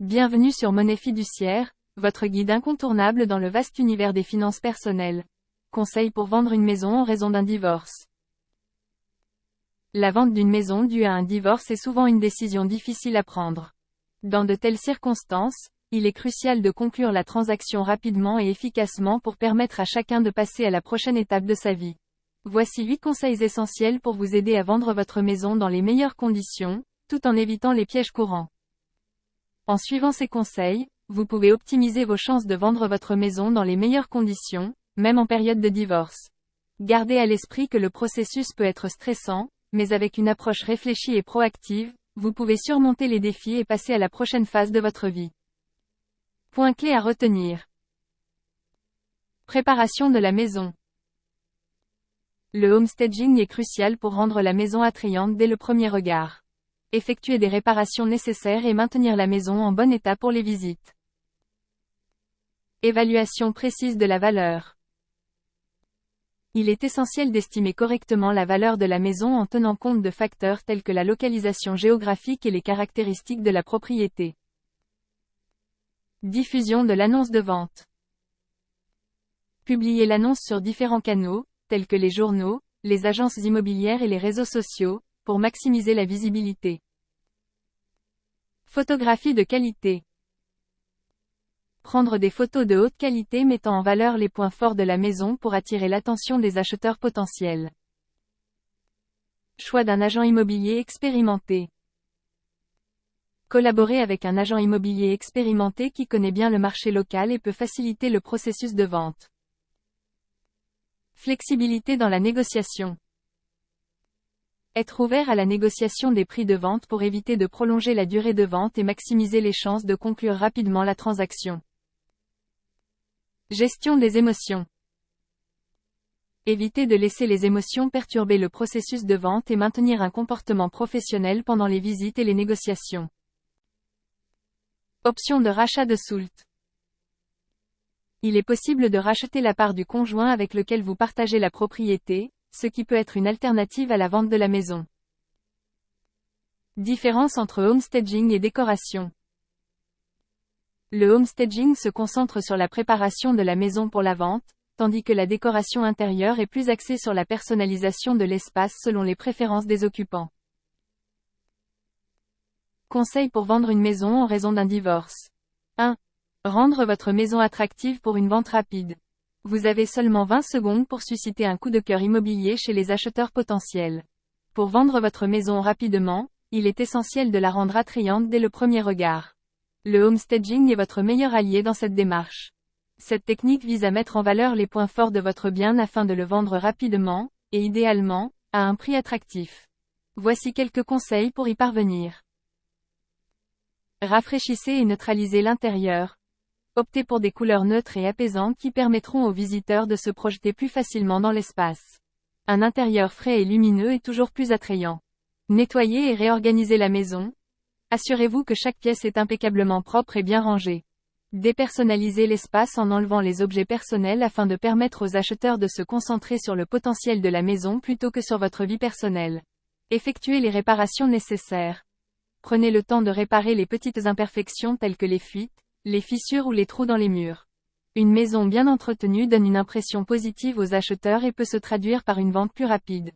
Bienvenue sur Monnaie Fiduciaire, votre guide incontournable dans le vaste univers des finances personnelles. Conseils pour vendre une maison en raison d'un divorce. La vente d'une maison due à un divorce est souvent une décision difficile à prendre. Dans de telles circonstances, il est crucial de conclure la transaction rapidement et efficacement pour permettre à chacun de passer à la prochaine étape de sa vie. Voici 8 conseils essentiels pour vous aider à vendre votre maison dans les meilleures conditions, tout en évitant les pièges courants. En suivant ces conseils, vous pouvez optimiser vos chances de vendre votre maison dans les meilleures conditions, même en période de divorce. Gardez à l'esprit que le processus peut être stressant, mais avec une approche réfléchie et proactive, vous pouvez surmonter les défis et passer à la prochaine phase de votre vie. Point clé à retenir. Préparation de la maison. Le homestaging est crucial pour rendre la maison attrayante dès le premier regard. Effectuer des réparations nécessaires et maintenir la maison en bon état pour les visites. Évaluation précise de la valeur. Il est essentiel d'estimer correctement la valeur de la maison en tenant compte de facteurs tels que la localisation géographique et les caractéristiques de la propriété. Diffusion de l'annonce de vente. Publiez l'annonce sur différents canaux, tels que les journaux, les agences immobilières et les réseaux sociaux, pour maximiser la visibilité. Photographie de qualité. Prendre des photos de haute qualité mettant en valeur les points forts de la maison pour attirer l'attention des acheteurs potentiels. Choix d'un agent immobilier expérimenté. Collaborez avec un agent immobilier expérimenté qui connaît bien le marché local et peut faciliter le processus de vente. Flexibilité dans la négociation. Être ouvert à la négociation des prix de vente pour éviter de prolonger la durée de vente et maximiser les chances de conclure rapidement la transaction. Gestion des émotions. Évitez de laisser les émotions perturber le processus de vente et maintenir un comportement professionnel pendant les visites et les négociations. Option de rachat de soult. Il est possible de racheter la part du conjoint avec lequel vous partagez la propriété, ce qui peut être une alternative à la vente de la maison. Différence entre homestaging et décoration. Le homestaging se concentre sur la préparation de la maison pour la vente, tandis que la décoration intérieure est plus axée sur la personnalisation de l'espace selon les préférences des occupants. Conseils pour vendre une maison en raison d'un divorce. 1. Rendre votre maison attractive pour une vente rapide. Vous avez seulement 20 secondes pour susciter un coup de cœur immobilier chez les acheteurs potentiels. Pour vendre votre maison rapidement, il est essentiel de la rendre attrayante dès le premier regard. Le homestaging est votre meilleur allié dans cette démarche. Cette technique vise à mettre en valeur les points forts de votre bien afin de le vendre rapidement, et idéalement, à un prix attractif. Voici quelques conseils pour y parvenir. Rafraîchissez et neutralisez l'intérieur. Optez pour des couleurs neutres et apaisantes qui permettront aux visiteurs de se projeter plus facilement dans l'espace. Un intérieur frais et lumineux est toujours plus attrayant. Nettoyez et réorganisez la maison. Assurez-vous que chaque pièce est impeccablement propre et bien rangée. Dépersonnalisez l'espace en enlevant les objets personnels afin de permettre aux acheteurs de se concentrer sur le potentiel de la maison plutôt que sur votre vie personnelle. Effectuez les réparations nécessaires. Prenez le temps de réparer les petites imperfections telles que les fuites, les fissures ou les trous dans les murs. Une maison bien entretenue donne une impression positive aux acheteurs et peut se traduire par une vente plus rapide.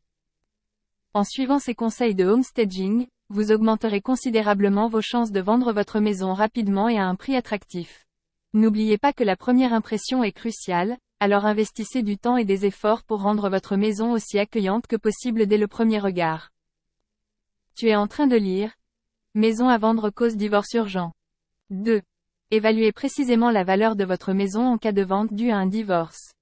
En suivant ces conseils de homestaging, vous augmenterez considérablement vos chances de vendre votre maison rapidement et à un prix attractif. N'oubliez pas que la première impression est cruciale, alors investissez du temps et des efforts pour rendre votre maison aussi accueillante que possible dès le premier regard. Tu es en train de lire Maison à vendre cause divorce urgent. 2. Évaluez précisément la valeur de votre maison en cas de vente due à un divorce.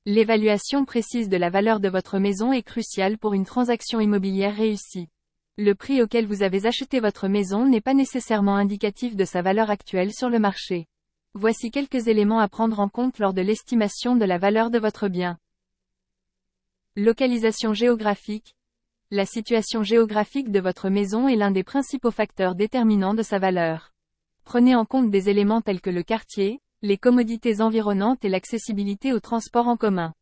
L'évaluation précise de la valeur de votre maison est cruciale pour une transaction immobilière réussie. Le prix auquel vous avez acheté votre maison n'est pas nécessairement indicatif de sa valeur actuelle sur le marché. Voici quelques éléments à prendre en compte lors de l'estimation de la valeur de votre bien. Localisation géographique. La situation géographique de votre maison est l'un des principaux facteurs déterminants de sa valeur. Prenez en compte des éléments tels que le quartier, les commodités environnantes et l'accessibilité aux transports en commun.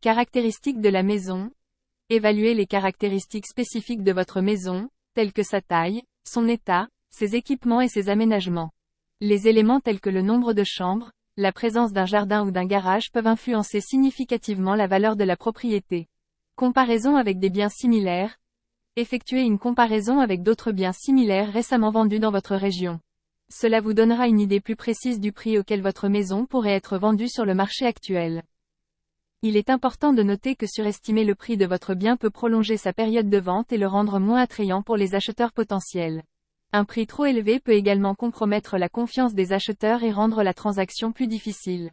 Caractéristiques de la maison. Évaluez les caractéristiques spécifiques de votre maison, telles que sa taille, son état, ses équipements et ses aménagements. Les éléments tels que le nombre de chambres, la présence d'un jardin ou d'un garage peuvent influencer significativement la valeur de la propriété. Comparaison avec des biens similaires. Effectuez une comparaison avec d'autres biens similaires récemment vendus dans votre région. Cela vous donnera une idée plus précise du prix auquel votre maison pourrait être vendue sur le marché actuel. Il est important de noter que surestimer le prix de votre bien peut prolonger sa période de vente et le rendre moins attrayant pour les acheteurs potentiels. Un prix trop élevé peut également compromettre la confiance des acheteurs et rendre la transaction plus difficile.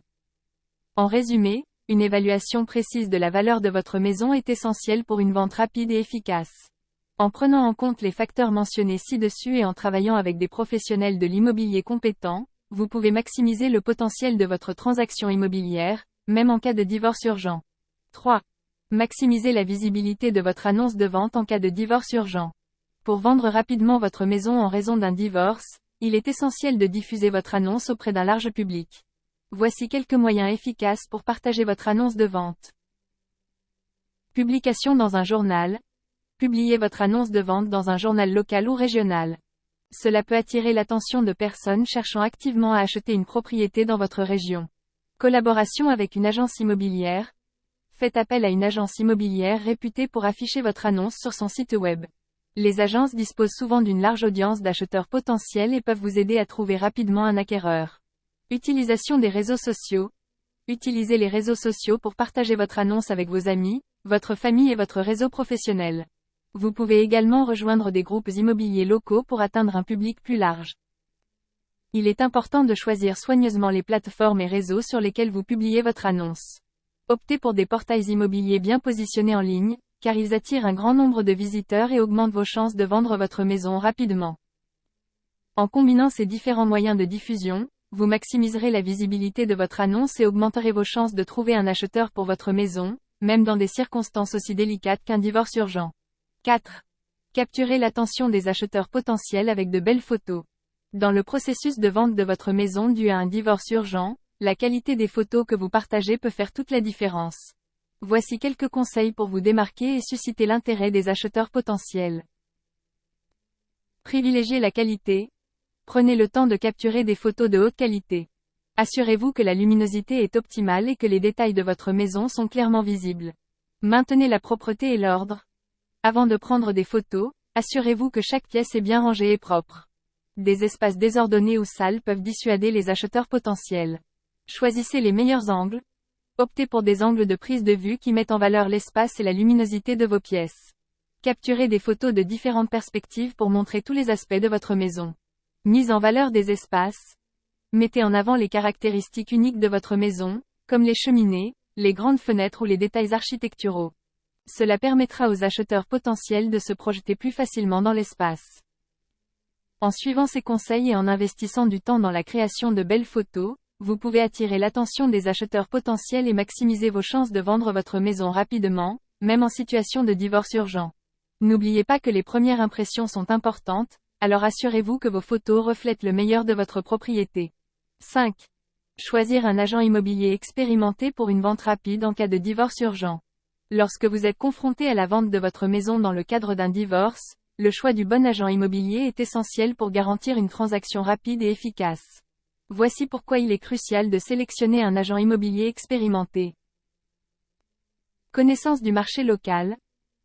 En résumé, une évaluation précise de la valeur de votre maison est essentielle pour une vente rapide et efficace. En prenant en compte les facteurs mentionnés ci-dessus et en travaillant avec des professionnels de l'immobilier compétents, vous pouvez maximiser le potentiel de votre transaction immobilière, même en cas de divorce urgent. 3. Maximiser la visibilité de votre annonce de vente en cas de divorce urgent. Pour vendre rapidement votre maison en raison d'un divorce, il est essentiel de diffuser votre annonce auprès d'un large public. Voici quelques moyens efficaces pour partager votre annonce de vente. Publication dans un journal. Publiez votre annonce de vente dans un journal local ou régional. Cela peut attirer l'attention de personnes cherchant activement à acheter une propriété dans votre région. Collaboration avec une agence immobilière. Faites appel à une agence immobilière réputée pour afficher votre annonce sur son site web. Les agences disposent souvent d'une large audience d'acheteurs potentiels et peuvent vous aider à trouver rapidement un acquéreur. Utilisation des réseaux sociaux. Utilisez les réseaux sociaux pour partager votre annonce avec vos amis, votre famille et votre réseau professionnel. Vous pouvez également rejoindre des groupes immobiliers locaux pour atteindre un public plus large. Il est important de choisir soigneusement les plateformes et réseaux sur lesquels vous publiez votre annonce. Optez pour des portails immobiliers bien positionnés en ligne, car ils attirent un grand nombre de visiteurs et augmentent vos chances de vendre votre maison rapidement. En combinant ces différents moyens de diffusion, vous maximiserez la visibilité de votre annonce et augmenterez vos chances de trouver un acheteur pour votre maison, même dans des circonstances aussi délicates qu'un divorce urgent. 4. Capturez l'attention des acheteurs potentiels avec de belles photos. Dans le processus de vente de votre maison dû à un divorce urgent, la qualité des photos que vous partagez peut faire toute la différence. Voici quelques conseils pour vous démarquer et susciter l'intérêt des acheteurs potentiels. Privilégiez la qualité. Prenez le temps de capturer des photos de haute qualité. Assurez-vous que la luminosité est optimale et que les détails de votre maison sont clairement visibles. Maintenez la propreté et l'ordre. Avant de prendre des photos, assurez-vous que chaque pièce est bien rangée et propre. Des espaces désordonnés ou sales peuvent dissuader les acheteurs potentiels. Choisissez les meilleurs angles. Optez pour des angles de prise de vue qui mettent en valeur l'espace et la luminosité de vos pièces. Capturez des photos de différentes perspectives pour montrer tous les aspects de votre maison. Mise en valeur des espaces. Mettez en avant les caractéristiques uniques de votre maison, comme les cheminées, les grandes fenêtres ou les détails architecturaux. Cela permettra aux acheteurs potentiels de se projeter plus facilement dans l'espace. En suivant ces conseils et en investissant du temps dans la création de belles photos, vous pouvez attirer l'attention des acheteurs potentiels et maximiser vos chances de vendre votre maison rapidement, même en situation de divorce urgent. N'oubliez pas que les premières impressions sont importantes, alors assurez-vous que vos photos reflètent le meilleur de votre propriété. 5. Choisir un agent immobilier expérimenté pour une vente rapide en cas de divorce urgent. Lorsque vous êtes confronté à la vente de votre maison dans le cadre d'un divorce, le choix du bon agent immobilier est essentiel pour garantir une transaction rapide et efficace. Voici pourquoi il est crucial de sélectionner un agent immobilier expérimenté. Connaissance du marché local.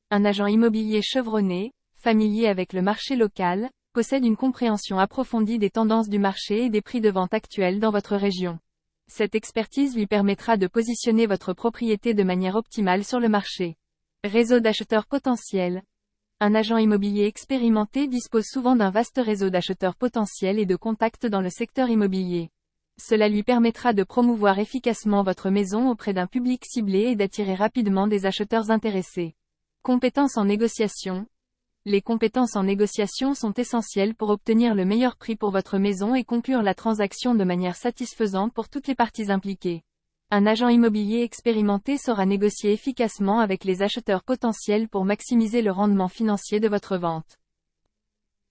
Un agent immobilier chevronné, familier avec le marché local, possède une compréhension approfondie des tendances du marché et des prix de vente actuels dans votre région. Cette expertise lui permettra de positionner votre propriété de manière optimale sur le marché. Réseau d'acheteurs potentiels. Un agent immobilier expérimenté dispose souvent d'un vaste réseau d'acheteurs potentiels et de contacts dans le secteur immobilier. Cela lui permettra de promouvoir efficacement votre maison auprès d'un public ciblé et d'attirer rapidement des acheteurs intéressés. Compétences en négociation. Les compétences en négociation sont essentielles pour obtenir le meilleur prix pour votre maison et conclure la transaction de manière satisfaisante pour toutes les parties impliquées. Un agent immobilier expérimenté saura négocier efficacement avec les acheteurs potentiels pour maximiser le rendement financier de votre vente.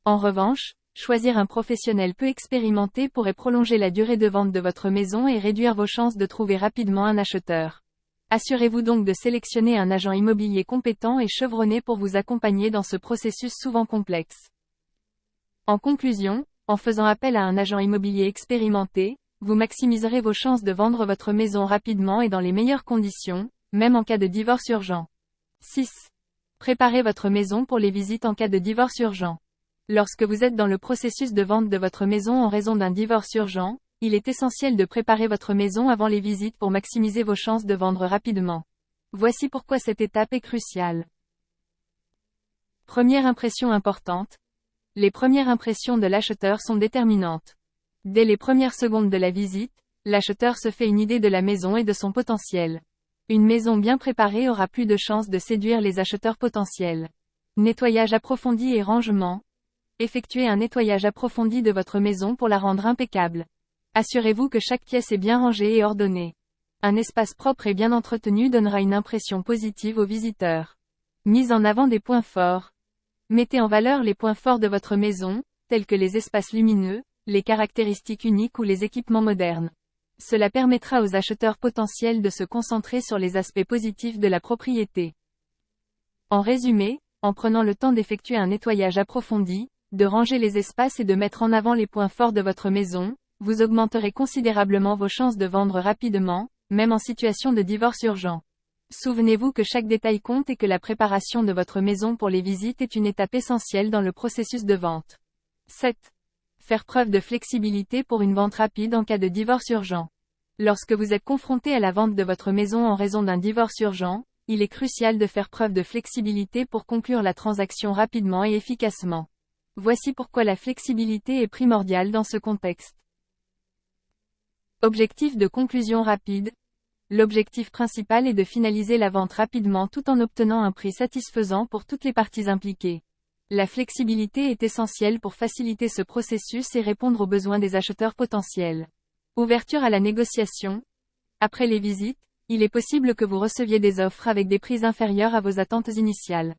En revanche, choisir un professionnel peu expérimenté pourrait prolonger la durée de vente de votre maison et réduire vos chances de trouver rapidement un acheteur. Assurez-vous donc de sélectionner un agent immobilier compétent et chevronné pour vous accompagner dans ce processus souvent complexe. En conclusion, En faisant appel à un agent immobilier expérimenté, vous maximiserez vos chances de vendre votre maison rapidement et dans les meilleures conditions, même en cas de divorce urgent. 6. Préparez votre maison pour les visites en cas de divorce urgent. Lorsque vous êtes dans le processus de vente de votre maison en raison d'un divorce urgent, il est essentiel de préparer votre maison avant les visites pour maximiser vos chances de vendre rapidement. Voici pourquoi cette étape est cruciale. Première impression importante. Les premières impressions de l'acheteur sont déterminantes. Dès les premières secondes de la visite, l'acheteur se fait une idée de la maison et de son potentiel. Une maison bien préparée aura plus de chances de séduire les acheteurs potentiels. Nettoyage approfondi et rangement. Effectuez un nettoyage approfondi de votre maison pour la rendre impeccable. Assurez-vous que chaque pièce est bien rangée et ordonnée. Un espace propre et bien entretenu donnera une impression positive aux visiteurs. Mise en avant des points forts. Mettez en valeur les points forts de votre maison, tels que les espaces lumineux, les caractéristiques uniques ou les équipements modernes. Cela permettra aux acheteurs potentiels de se concentrer sur les aspects positifs de la propriété. En résumé, en prenant le temps d'effectuer un nettoyage approfondi, de ranger les espaces et de mettre en avant les points forts de votre maison, vous augmenterez considérablement vos chances de vendre rapidement, même en situation de divorce urgent. Souvenez-vous que chaque détail compte et que la préparation de votre maison pour les visites est une étape essentielle dans le processus de vente. 7. Faire preuve de flexibilité pour une vente rapide en cas de divorce urgent. Lorsque vous êtes confronté à la vente de votre maison en raison d'un divorce urgent, il est crucial de faire preuve de flexibilité pour conclure la transaction rapidement et efficacement. Voici pourquoi la flexibilité est primordiale dans ce contexte. Objectif de conclusion rapide. L'objectif principal est de finaliser la vente rapidement tout en obtenant un prix satisfaisant pour toutes les parties impliquées. La flexibilité est essentielle pour faciliter ce processus et répondre aux besoins des acheteurs potentiels. Ouverture à la négociation. Après les visites, il est possible que vous receviez des offres avec des prix inférieurs à vos attentes initiales.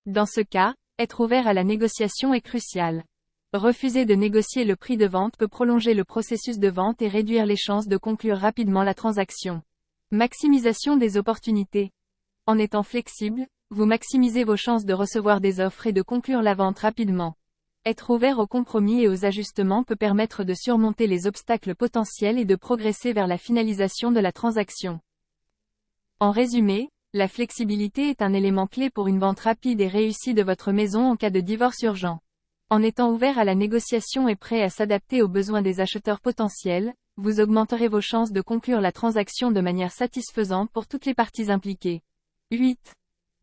Dans ce cas, être ouvert à la négociation est crucial. Refuser de négocier le prix de vente peut prolonger le processus de vente et réduire les chances de conclure rapidement la transaction. Maximisation des opportunités. En étant flexible, vous maximisez vos chances de recevoir des offres et de conclure la vente rapidement. Être ouvert aux compromis et aux ajustements peut permettre de surmonter les obstacles potentiels et de progresser vers la finalisation de la transaction. En résumé, la flexibilité est un élément clé pour une vente rapide et réussie de votre maison en cas de divorce urgent. En étant ouvert à la négociation et prêt à s'adapter aux besoins des acheteurs potentiels, vous augmenterez vos chances de conclure la transaction de manière satisfaisante pour toutes les parties impliquées. 8.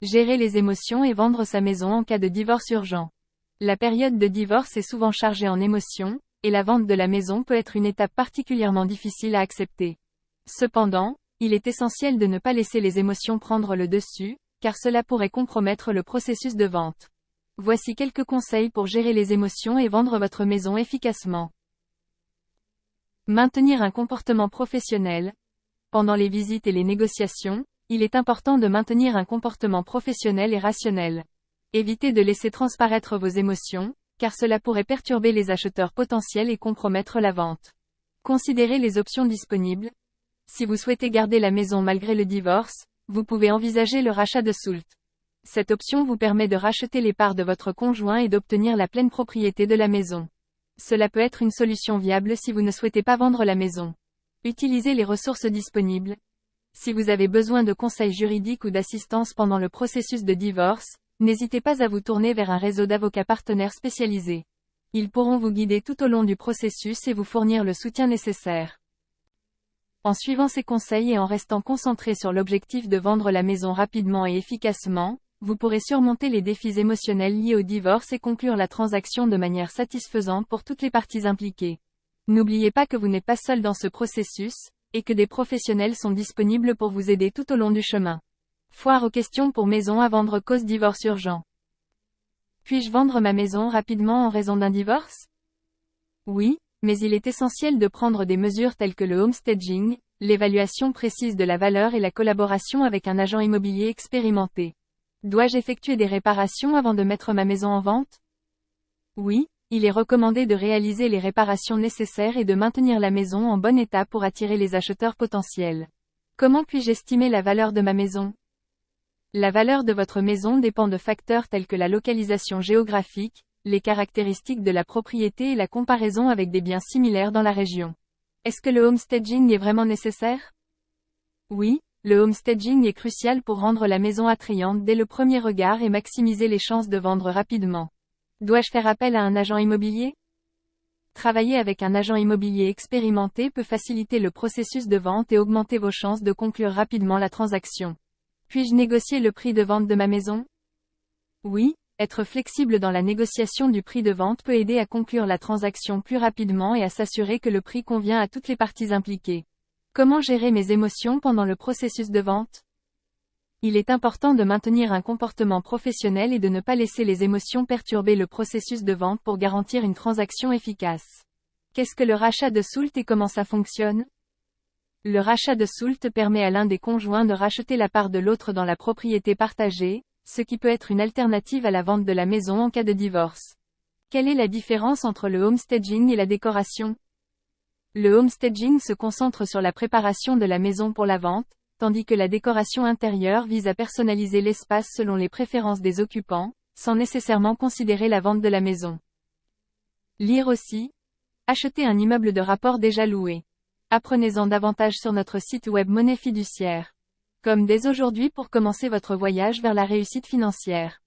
Gérer les émotions et vendre sa maison en cas de divorce urgent. La période de divorce est souvent chargée en émotions, et la vente de la maison peut être une étape particulièrement difficile à accepter. Cependant, il est essentiel de ne pas laisser les émotions prendre le dessus, car cela pourrait compromettre le processus de vente. Voici quelques conseils pour gérer les émotions et vendre votre maison efficacement. Maintenir un comportement professionnel. Pendant les visites et les négociations, il est important de maintenir un comportement professionnel et rationnel. Évitez de laisser transparaître vos émotions, car cela pourrait perturber les acheteurs potentiels et compromettre la vente. Considérez les options disponibles. Si vous souhaitez garder la maison malgré le divorce, vous pouvez envisager le rachat de Soult. Cette option vous permet de racheter les parts de votre conjoint et d'obtenir la pleine propriété de la maison. Cela peut être une solution viable si vous ne souhaitez pas vendre la maison. Utilisez les ressources disponibles. Si vous avez besoin de conseils juridiques ou d'assistance pendant le processus de divorce, n'hésitez pas à vous tourner vers un réseau d'avocats partenaires spécialisés. Ils pourront vous guider tout au long du processus et vous fournir le soutien nécessaire. En suivant ces conseils et en restant concentré sur l'objectif de vendre la maison rapidement et efficacement, vous pourrez surmonter les défis émotionnels liés au divorce et conclure la transaction de manière satisfaisante pour toutes les parties impliquées. N'oubliez pas que vous n'êtes pas seul dans ce processus, et que des professionnels sont disponibles pour vous aider tout au long du chemin. Foire aux questions pour maison à vendre cause divorce urgent. Puis-je vendre ma maison rapidement en raison d'un divorce? Oui, mais il est essentiel de prendre des mesures telles que le homestaging, l'évaluation précise de la valeur et la collaboration avec un agent immobilier expérimenté. Dois-je effectuer des réparations avant de mettre ma maison en vente? Oui, il est recommandé de réaliser les réparations nécessaires et de maintenir la maison en bon état pour attirer les acheteurs potentiels. Comment puis-je estimer la valeur de ma maison? La valeur de votre maison dépend de facteurs tels que la localisation géographique, les caractéristiques de la propriété et la comparaison avec des biens similaires dans la région. Est-ce que le homestaging est vraiment nécessaire? Oui, le homestaging est crucial pour rendre la maison attrayante dès le premier regard et maximiser les chances de vendre rapidement. Dois-je faire appel à un agent immobilier? Travailler avec un agent immobilier expérimenté peut faciliter le processus de vente et augmenter vos chances de conclure rapidement la transaction. Puis-je négocier le prix de vente de ma maison? Oui, être flexible dans la négociation du prix de vente peut aider à conclure la transaction plus rapidement et à s'assurer que le prix convient à toutes les parties impliquées. Comment gérer mes émotions pendant le processus de vente? Il est important de maintenir un comportement professionnel et de ne pas laisser les émotions perturber le processus de vente pour garantir une transaction efficace. Qu'est-ce que le rachat de soult et comment ça fonctionne? Le rachat de soult permet à l'un des conjoints de racheter la part de l'autre dans la propriété partagée, ce qui peut être une alternative à la vente de la maison en cas de divorce. Quelle est la différence entre le homestaging et la décoration? Le homestaging se concentre sur la préparation de la maison pour la vente, tandis que la décoration intérieure vise à personnaliser l'espace selon les préférences des occupants, sans nécessairement considérer la vente de la maison. Lire aussi. Acheter un immeuble de rapport déjà loué. Apprenez-en davantage sur notre site web Monnaie Fiduciaire. Comme dès aujourd'hui pour commencer votre voyage vers la réussite financière.